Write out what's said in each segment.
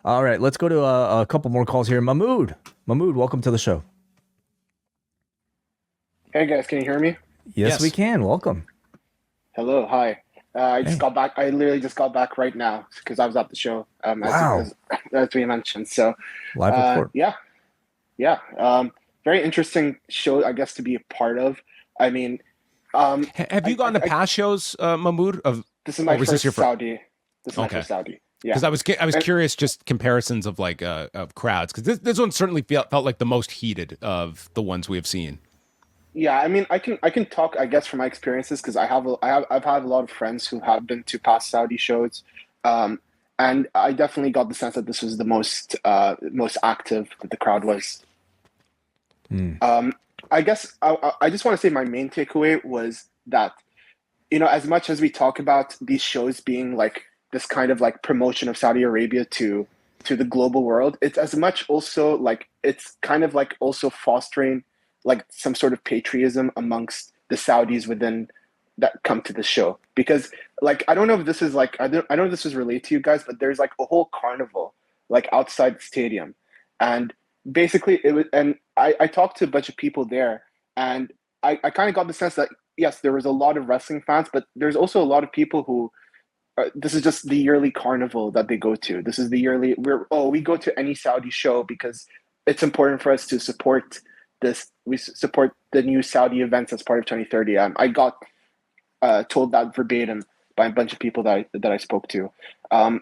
All right, let's go to a couple more calls here. Mahmood, welcome to the show. Hey guys, can you hear me? Yes, we can. Welcome. Hello, hi. I just Hey, got back. I literally just got back right now because I was at the show, wow, as we mentioned. So, live report. yeah, yeah. Very interesting show, I guess, to be a part of. I mean, Have you gone to past shows, Mahmood? this is my Or was this your first first? Saudi. This is my Okay, first Saudi. Yeah, because I was and curious, just comparisons of like of crowds, because this one certainly felt like the most heated of the ones we have seen. yeah. I mean, I can talk, I guess, from my experiences because I've had a lot of friends who have been to past Saudi shows, um, and I definitely got the sense that this was the most active that the crowd was. Hmm. Um, I guess I just want to say my main takeaway was that, as much as we talk about these shows being like this kind of like promotion of Saudi Arabia to the global world, it's as much also like it's kind of like also fostering like some sort of patriotism amongst the Saudis within that come to the show. Because like I don't know if this is like I don't know if this is related to you guys, but there's like a whole carnival like outside the stadium. And basically it was, and I talked to a bunch of people there, and I kind of got the sense that yes, there was a lot of wrestling fans, but there's also a lot of people who this is just the yearly carnival that they go to. This is the yearly we go to any Saudi show because it's important for us to support this. We support the new Saudi events as part of 2030. I got told that verbatim by a bunch of people that I spoke to. Um,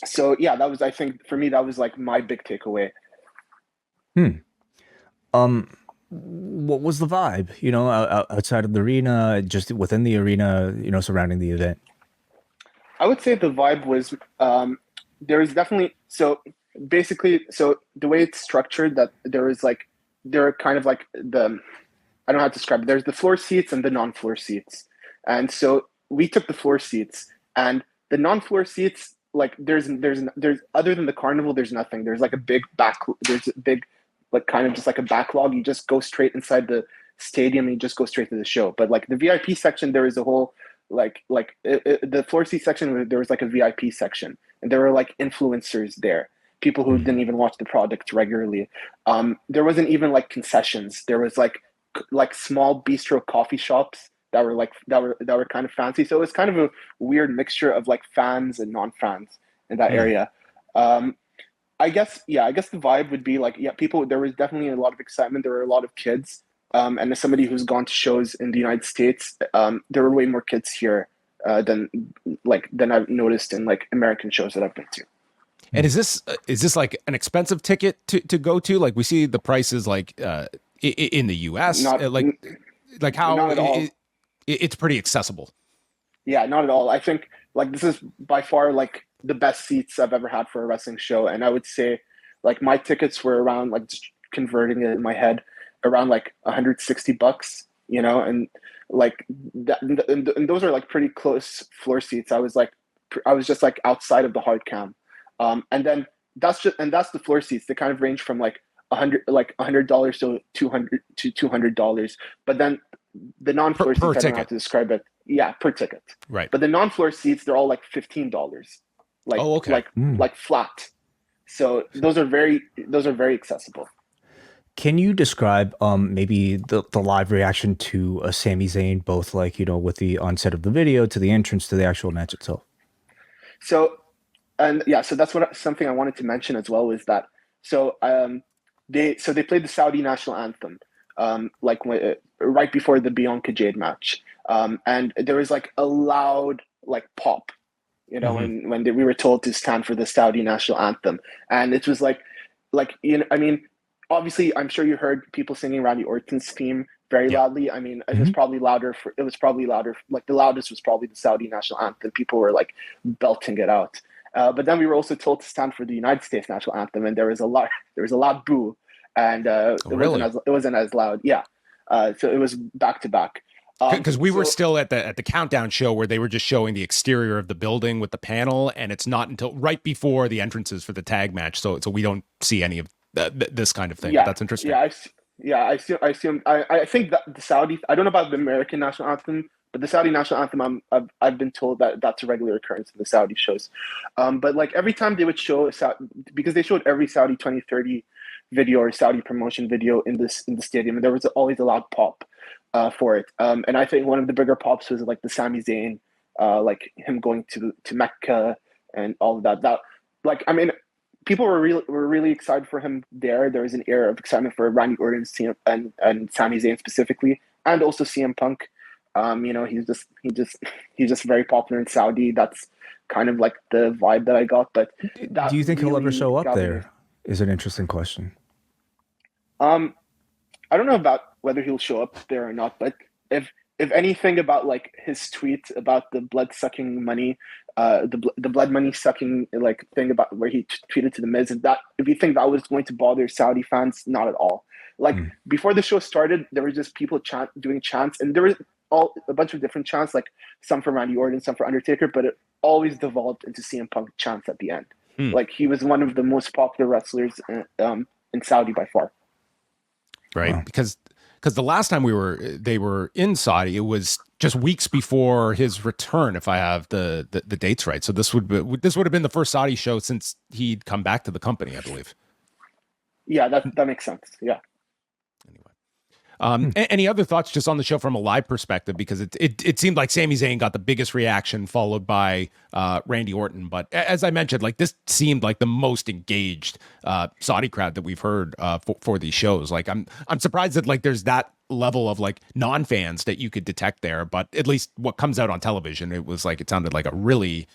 so yeah, that was, I think for me that was like my big takeaway. Hmm. Um, what was the vibe? Outside of the arena, just within the arena, surrounding the event. I would say the vibe was there is definitely so basically so the way it's structured that there are kind of like the I don't know how to describe it. There's the floor seats and the non-floor seats. And so we took the floor seats, and the non-floor seats, like there's other than the carnival, there's nothing. There's like a big back, there's a big, like kind of just like a backlog. You just go straight inside the stadium and you just go straight to the show. But like the VIP section, there is a whole, the floor seat section, there was like a VIP section, and there were like influencers there, people who Hmm. didn't even watch the product regularly. There wasn't even like concessions. There was like small bistro coffee shops that were kind of fancy. So it was kind of a weird mixture of like fans and non-fans in that Hmm. area. Um, I guess the vibe would be like, yeah, people. There was definitely a lot of excitement. There were a lot of kids, and as somebody who's gone to shows in the United States, there were way more kids here than I've noticed in like American shows that I've been to. And Hmm. is this like an expensive ticket to go to? Like we see the prices like in the U.S. Not, Like how not at all. it's pretty accessible. Yeah, not at all. I think like this is by far like the best seats I've ever had for a wrestling show, and I would say like my tickets were around like just converting it in my head around like $160, and like and those are like pretty close floor seats. I was just like outside of the hard cam, and then that's the floor seats. They kind of range from like $100 to $200, but then the per, non-floor per seats, I don't know how ticket, to describe it. Yeah, per ticket. right? But the non-floor seats, they're all like $15, like Oh, okay. like Hmm. like flat. So those are very accessible. Can you describe maybe the live reaction to a Sami Zayn, both like with the onset of the video to the entrance to the actual match itself? So and yeah, so that's what something I wanted to mention as well is that so they played the Saudi national anthem right before the Bianca Jade match, and there was like a loud like pop, Hmm. when we were told to stand for the Saudi national anthem, and it was I mean, obviously, I'm sure you heard people singing Randy Orton's theme very Yeah. loudly. I mean, Hmm. it was probably louder. Like the loudest was probably the Saudi national anthem. People were like belting it out. But then we were also told to stand for the United States national anthem, and there was a loud boo, and Oh, really? it wasn't as loud. Yeah, so it was back to back. Because we were So still at the countdown show where they were just showing the exterior of the building with the panel, and it's not until right before the entrances for the tag match, so we don't see any of this kind of thing. But yeah, that's interesting. yeah, I think that the Saudi. I don't know about the American national anthem, But the Saudi national anthem, I've been told that that's a regular occurrence in the Saudi shows. But like every time they would show because they showed every Saudi 2030 video or Saudi promotion video in the stadium, and there was always a loud pop for it. And I think one of the bigger pops was like the Sami Zayn, like him going to Mecca and all of that. That like I mean, people were really excited for him there. There was an air of excitement for Randy Orton and Sami Zayn specifically, and also CM Punk. You know, he's just very popular in Saudi. That's kind of like the vibe that I got. But that Do you think he'll ever really show up got me. there? Is an interesting question. Um, I don't know about whether he'll show up there or not, but if anything about like his tweet about the blood sucking money, the blood money sucking like thing about where he tweeted to the Miz, if you think that was going to bother Saudi fans, not at all. Like Mm. before the show started, there were just people doing chants, and there was all a bunch of different chants, like some for Randy Orton, some for Undertaker, but it always devolved into CM Punk chants at the end. Hmm. Like he was one of the most popular wrestlers in Saudi by far. Right? Wow. Because the last time they were in Saudi, it was just weeks before his return, if I have the dates right. So this would have been the first Saudi show since he'd come back to the company, I believe. Yeah, that makes sense. Yeah. Anyway. Any other thoughts just on the show from a live perspective? Because it seemed like Sami Zayn got the biggest reaction, followed by Randy Orton. But as I mentioned, like this seemed like the most engaged Saudi crowd that we've heard for these shows. Like I'm surprised that like there's that level of like non-fans that you could detect there. But at least what comes out on television, it sounded like a really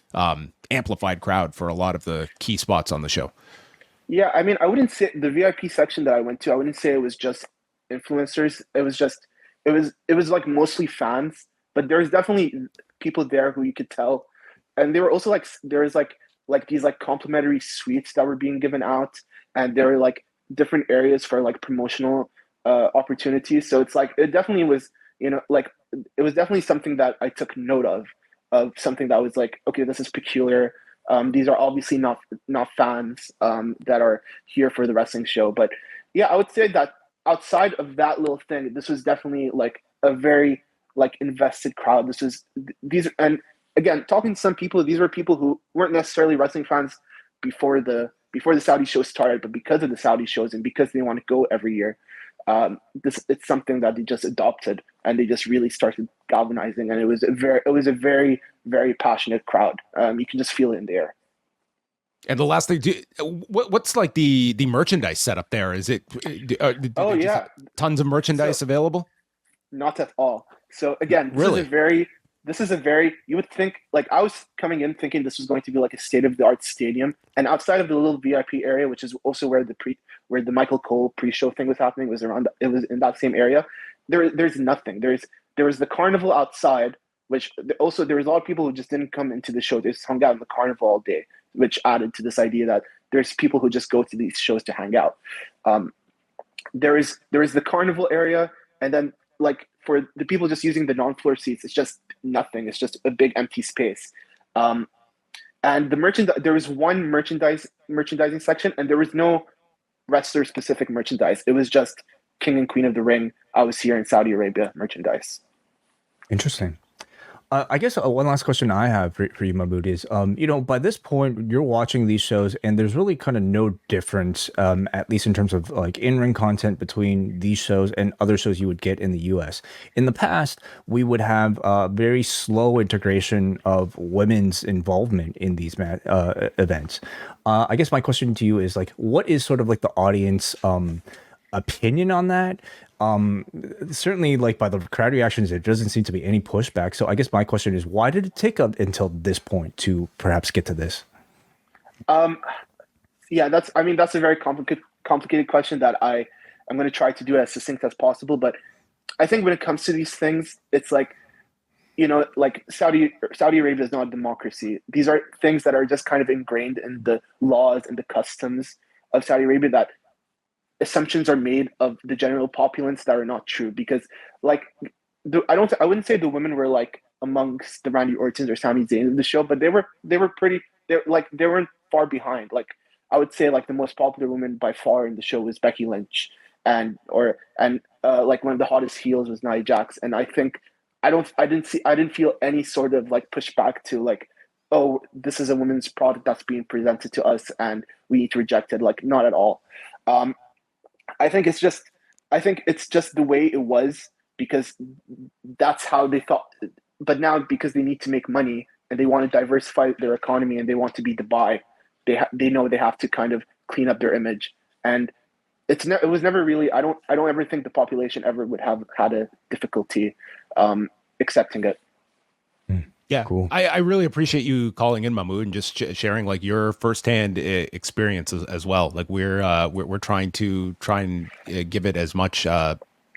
amplified crowd for a lot of the key spots on the show. Yeah, I mean, I wouldn't say the VIP section that I went to, I wouldn't say it was just influencers. It was like mostly fans, but there was definitely people there who you could tell. And they were also like there was like these like complimentary suites that were being given out, and there were like different areas for like promotional opportunities. So it's like it definitely was, you know, like it was definitely something that I took note of something that was like, okay, this is peculiar. These are obviously not fans that are here for the wrestling show. But yeah, I would say that outside of that little thing, this was definitely like a very like invested crowd. These and again, talking to some people, these were people who weren't necessarily wrestling fans before the Saudi show started, but because of the Saudi shows and because they want to go every year, it's something that they just adopted and they just really started galvanizing. And it was a very very passionate crowd. You can just feel it in the air. And the last thing, what's like the merchandise setup there? Is it? Do Oh they just yeah, have tons of merchandise so available? not at all. So again, Really? this is a very you would think like I was coming in thinking this was going to be like a state of the art stadium, and outside of the little VIP area, which is also where the Michael Cole pre-show thing was happening, it was in that same area. There's nothing. There was the carnival outside, which also there was a lot of people who just didn't come into the show. They just hung out in the carnival all day, which added to this idea that there's people who just go to these shows to hang out. Um, there is the carnival area, and then like for the people just using the non-floor seats, it's just nothing. It's just a big empty space. Um, and there was one merchandising section, and there was no wrestler specific merchandise. It was just King and Queen of the Ring. I was here in Saudi Arabia merchandise. Interesting. I guess one last question I have for you, Mahmoud, is, you know, by this point, you're watching these shows, and there's really kind of no difference, at least in terms of like in-ring content between these shows and other shows you would get in the U.S. In the past, we would have very slow integration of women's involvement in these events. I guess my question to you is like, what is sort of like the audience opinion on that? Certainly, like by the crowd reactions, there doesn't seem to be any pushback. So I guess my question is, why did it take up until this point to perhaps get to this? Um, yeah, that's a very complicated question that I'm going to try to do as succinct as possible. But I think when it comes to these things, it's like, you know, like Saudi Arabia is not a democracy. These are things that are just kind of ingrained in the laws and the customs of Saudi Arabia, that assumptions are made of the general populace that are not true. Because like I wouldn't say the women were like amongst the Randy Ortons or Sami Zayn of the show, but they were pretty, they weren't far behind. Like I would say like the most popular woman by far in the show was Becky Lynch, and like one of the hottest heels was Nia Jax. And I think I didn't feel any sort of like pushback to like, oh, this is a women's product that's being presented to us and we need to reject it. Like, not at all. Um, I think it's just I think it's just the way it was because that's how they thought. But now because they need to make money and they want to diversify their economy and they want to be Dubai, they know they have to kind of clean up their image. And it was never really. I don't ever think the population ever would have had a difficulty accepting it. Yeah, Cool. I really appreciate you calling in, Mahmoud, and just sharing like your firsthand experience as well. Like we're trying and give it as much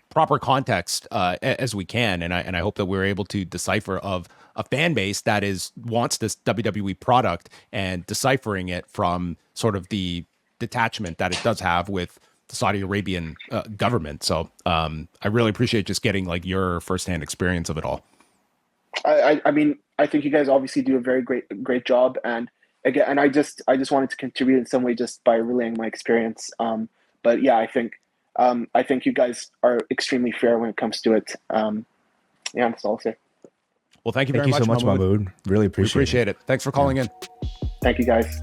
proper context as we can, and I hope that we're able to decipher of a fan base that wants this WWE product and deciphering it from sort of the detachment that it does have with the Saudi Arabian government. So I really appreciate just getting like your firsthand experience of it all. I mean, I think you guys obviously do a very great job, and again, and I just wanted to contribute in some way just by relaying my experience. But yeah, I think you guys are extremely fair when it comes to it. Yeah, that's all I'll say. Well, thank you Thank very you much, so much, Mahmoud. Really We appreciate it. Thanks for calling in. Thank you, guys.